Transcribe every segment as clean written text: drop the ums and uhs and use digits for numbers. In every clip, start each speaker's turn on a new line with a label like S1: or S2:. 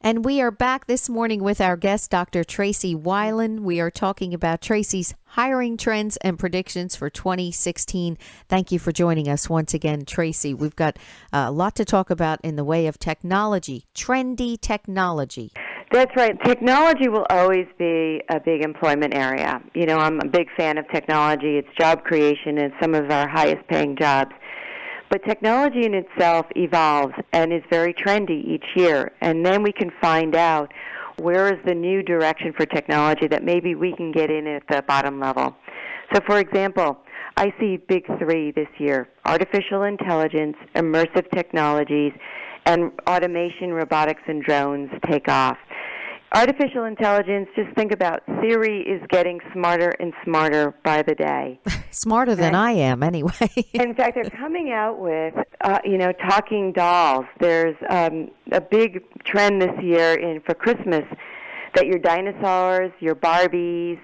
S1: And we are back this morning with our guest, Dr. Tracey Wilen. We are talking about Tracey's hiring trends and predictions for 2016. Thank you for joining us once again, Tracey. We've got a lot to talk about in the way of technology, trendy technology.
S2: That's right. Technology will always be a big employment area. You know, I'm a big fan of technology. It's job creation and some of our highest paying jobs. But technology in itself evolves and is very trendy each year. And then we can find out where is the new direction for technology that maybe we can get in at the bottom level. So, for example, I see big three this year: artificial intelligence, immersive technologies, and automation, robotics, and drones take off. Artificial intelligence, just think about Siri is getting smarter and smarter by the day.
S1: Smarter than I am, anyway.
S2: In fact, they're coming out with, talking dolls. There's a big trend this year for Christmas that your dinosaurs, your Barbies,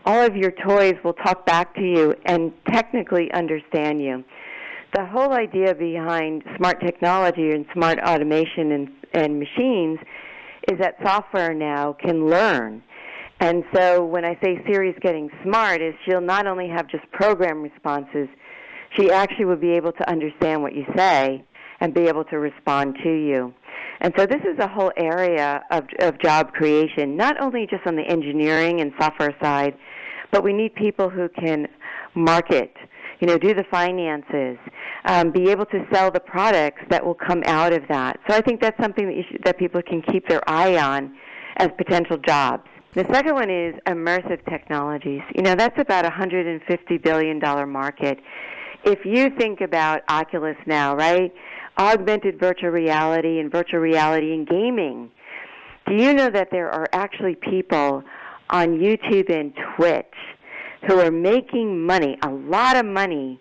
S2: all of your toys will talk back to you and technically understand you. The whole idea behind smart technology and smart automation and machines is that software now can learn. And so when I say Siri's getting smart, is she'll not only have just program responses, she actually will be able to understand what you say and be able to respond to you. And so this is a whole area of job creation, not only just on the engineering and software side, but we need people who can market, do the finances, be able to sell the products that will come out of that. So I think that's something that people can keep their eye on as potential jobs. The second one is immersive technologies. That's about a $150 billion market. If you think about Oculus now, right, augmented virtual reality and virtual reality in gaming, do you know that there are actually people on YouTube and Twitch who are making money, a lot of money,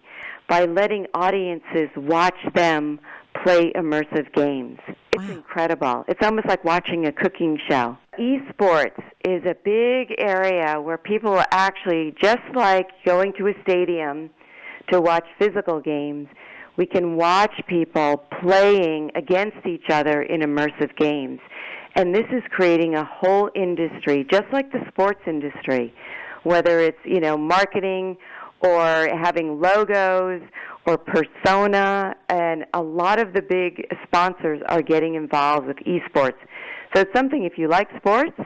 S2: by letting audiences watch them play immersive games? It's incredible. It's almost like watching a cooking show. Esports is a big area where people are actually, just like going to a stadium to watch physical games, we can watch people playing against each other in immersive games. And this is creating a whole industry, just like the sports industry, whether it's, marketing or having logos or persona, and a lot of the big sponsors are getting involved with esports. So it's something, if you like sports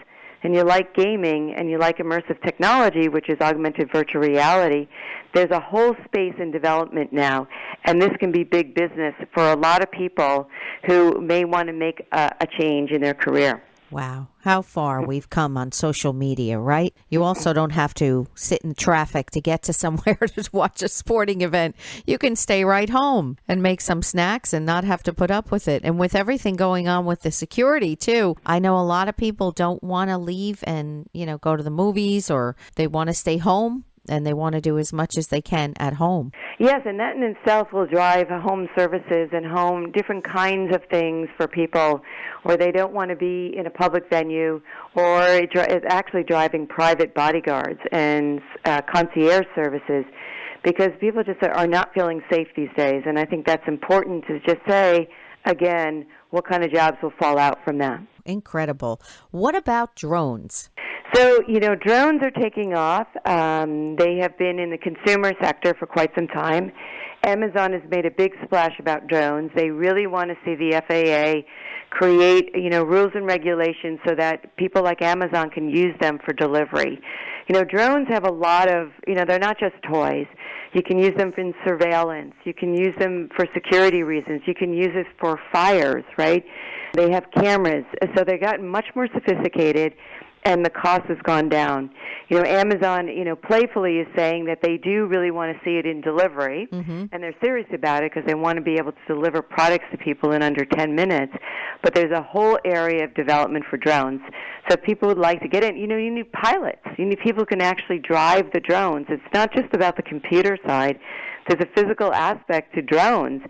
S2: and you like gaming and you like immersive technology, which is augmented virtual reality, there's a whole space in development now, and this can be big business for a lot of people who may want to make a change in their career.
S1: Wow, how far we've come on social media, right? You also don't have to sit in traffic to get to somewhere to watch a sporting event. You can stay right home and make some snacks and not have to put up with it. And with everything going on with the security, too, I know a lot of people don't want to leave and, go to the movies, or they want to stay home and they want to do as much as they can at home.
S2: Yes, and that in itself will drive home services and different kinds of things for people, or they don't want to be in a public venue, or it's actually driving private bodyguards and concierge services, because people just are not feeling safe these days. And I think that's important to just say, again, what kind of jobs will fall out from that.
S1: Incredible. What about drones?
S2: So, drones are taking off. They have been in the consumer sector for quite some time. Amazon has made a big splash about drones. They really want to see the FAA create, rules and regulations so that people like Amazon can use them for delivery. Drones have a lot of, they're not just toys. You can use them in surveillance. You can use them for security reasons. You can use it for fires, right? They have cameras. So they've gotten much more sophisticated, and the cost has gone down. Amazon, playfully is saying that they do really want to see it in delivery, and they're serious about it because they want to be able to deliver products to people in under 10 minutes. But there's a whole area of development for drones. So if people would like to get in, you need pilots. You need people who can actually drive the drones. It's not just about the computer side. There's a physical aspect to drones,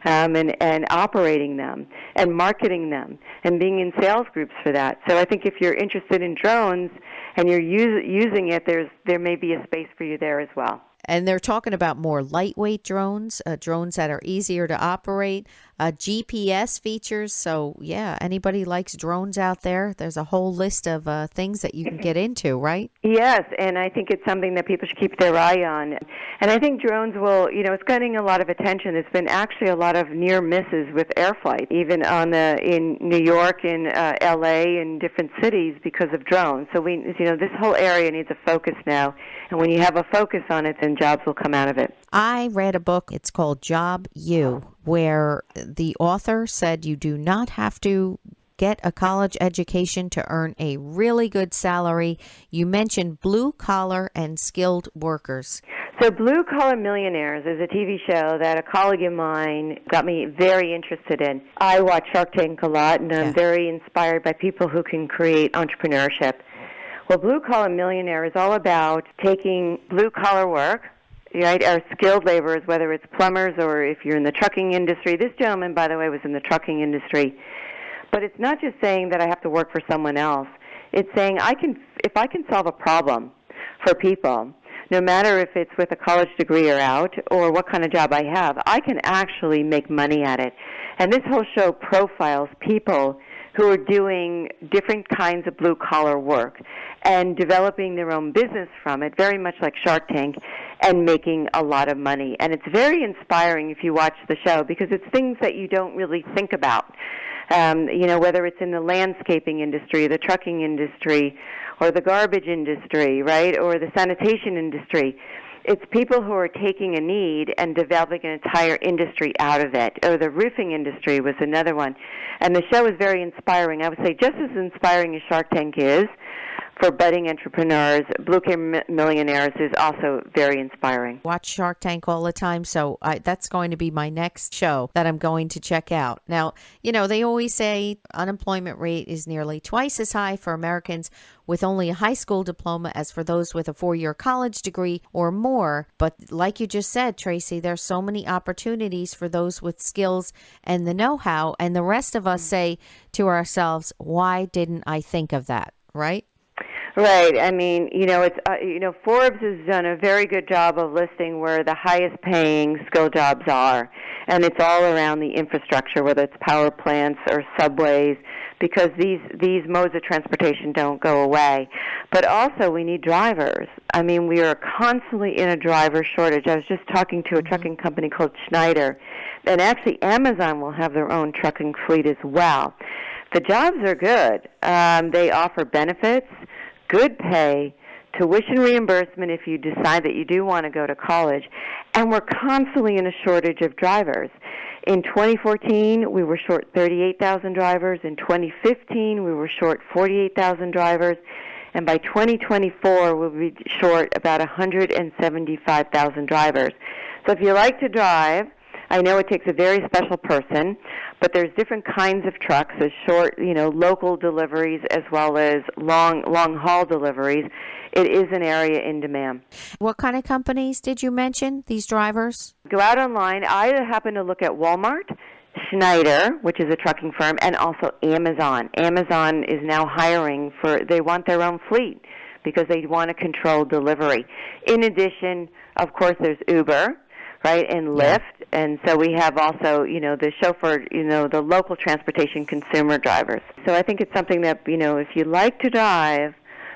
S2: and operating them and marketing them and being in sales groups for that. So I think if you're interested in drones and you're using it, there may be a space for you there as well.
S1: And they're talking about more lightweight drones, drones that are easier to operate. GPS features. So, yeah, anybody likes drones out there, there's a whole list of things that you can get into, right?
S2: Yes, and I think it's something that people should keep their eye on. And I think drones will, it's getting a lot of attention. There's been actually a lot of near misses with air flight, even in New York, in L.A., in different cities because of drones. So this whole area needs a focus now. And when you have a focus on it, then jobs will come out of it.
S1: I read a book, it's called Job You, where the author said you do not have to get a college education to earn a really good salary. You mentioned blue-collar and skilled workers.
S2: So Blue Collar Millionaires is a TV show that a colleague of mine got me very interested in. I watch Shark Tank a lot, and I'm very inspired by people who can create entrepreneurship. Well, Blue Collar Millionaire is all about taking blue-collar work, right, our skilled laborers, whether it's plumbers or if you're in the trucking industry. This gentleman, by the way, was in the trucking industry. But it's not just saying that I have to work for someone else. It's saying if I can solve a problem for people, no matter if it's with a college degree or out or what kind of job I have, I can actually make money at it. And this whole show profiles people who are doing different kinds of blue-collar work and developing their own business from it, very much like Shark Tank, and making a lot of money. And it's very inspiring if you watch the show because it's things that you don't really think about. Whether it's in the landscaping industry, the trucking industry, or the garbage industry, right, or the sanitation industry. It's people who are taking a need and developing an entire industry out of it. Or the roofing industry was another one. And the show is very inspiring. I would say just as inspiring as Shark Tank is for budding entrepreneurs, Blue Collar Millionaires is also very inspiring.
S1: Watch Shark Tank all the time, so that's going to be my next show that I'm going to check out. Now, they always say unemployment rate is nearly twice as high for Americans with only a high school diploma as for those with a 4-year college degree or more. But like you just said, Tracey, there's so many opportunities for those with skills and the know-how, and the rest of us say to ourselves, why didn't I think of that, right?
S2: Right. I mean, Forbes has done a very good job of listing where the highest paying skill jobs are. And it's all around the infrastructure, whether it's power plants or subways, because these modes of transportation don't go away. But also we need drivers. I mean, we are constantly in a driver shortage. I was just talking to a trucking company called Schneider, and actually Amazon will have their own trucking fleet as well. The jobs are good. They offer benefits, good pay, tuition reimbursement if you decide that you do want to go to college, and we're constantly in a shortage of drivers. In 2014, we were short 38,000 drivers. In 2015, we were short 48,000 drivers. And by 2024, we'll be short about 175,000 drivers. So if you like to drive, I know it takes a very special person, but there's different kinds of trucks, there's short, local deliveries as well as long-haul deliveries. It is an area in demand.
S1: What kind of companies did you mention, these drivers?
S2: Go out online. I happen to look at Walmart, Schneider, which is a trucking firm, and also Amazon. Amazon is now hiring they want their own fleet because they want to control delivery. In addition, of course, there's Uber, right, and Lyft. And so we have also, the chauffeur, the local transportation consumer drivers. So I think it's something that, if you like to drive,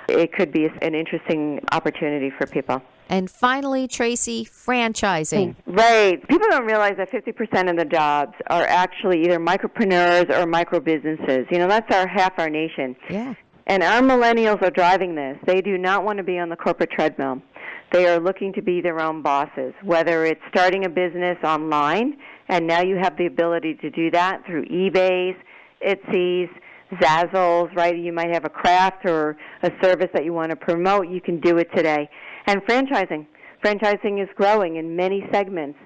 S2: it could be an interesting opportunity for people.
S1: And finally, Tracey, franchising.
S2: Right. People don't realize that 50% of the jobs are actually either micropreneurs or micro businesses. That's half our nation.
S1: Yeah.
S2: And our millennials are driving this. They do not want to be on the corporate treadmill. They are looking to be their own bosses, whether it's starting a business online, and now you have the ability to do that through eBay's, Etsy's, Zazzle's, right? You might have a craft or a service that you want to promote. You can do it today. And franchising. Franchising is growing in many segments.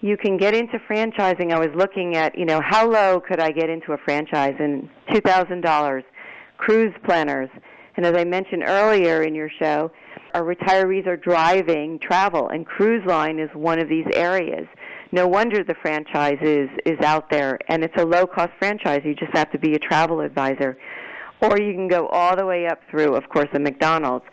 S2: You can get into franchising. I was looking at, how low could I get into a franchise? And $2,000. Cruise planners. And as I mentioned earlier in your show, our retirees are driving travel, and cruise line is one of these areas. No wonder the franchise is out there, and it's a low-cost franchise. You just have to be a travel advisor. Or you can go all the way up through, of course, a McDonald's.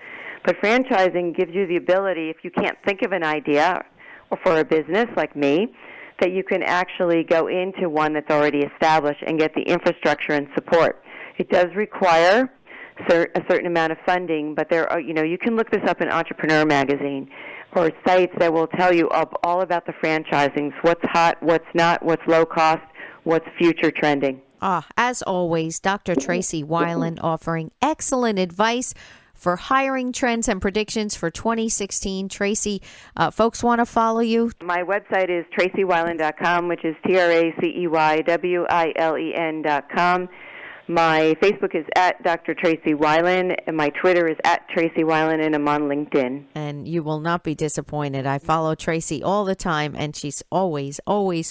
S2: But franchising gives you the ability, if you can't think of an idea or for a business like me, that you can actually go into one that's already established and get the infrastructure and support. It does require a certain amount of funding, but there are, you can look this up in Entrepreneur Magazine or sites that will tell you all about the franchisings, what's hot, what's not, what's low cost, what's future trending.
S1: As always, Dr. Tracey Wilen offering excellent advice for hiring trends and predictions for 2016. Tracey, folks want to follow you?
S2: My website is TraceyWilen.com, which is TraceyWilen.com. My Facebook is at Dr. Tracey Wilen, and my Twitter is at Tracey Wilen, and I'm on LinkedIn.
S1: And you will not be disappointed. I follow Tracey all the time, and she's always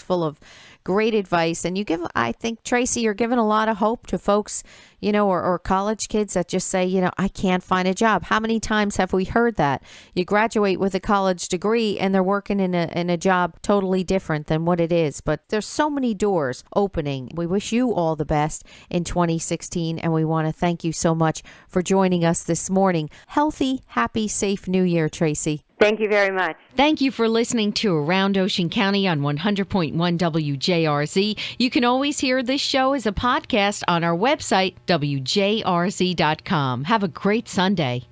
S1: full of great advice. And I think, Tracey, you're giving a lot of hope to folks, or college kids that just say, I can't find a job. How many times have we heard that? You graduate with a college degree and they're working in a job totally different than what it is. But there's so many doors opening. We wish you all the best in 2016, and we want to thank you so much for joining us this morning. Healthy, happy, safe New Year, Tracey.
S2: Thank you very much.
S3: Thank you for listening to Around Ocean County on 100.1 WJRZ. You can always hear this show as a podcast on our website, WJRZ.com. Have a great Sunday.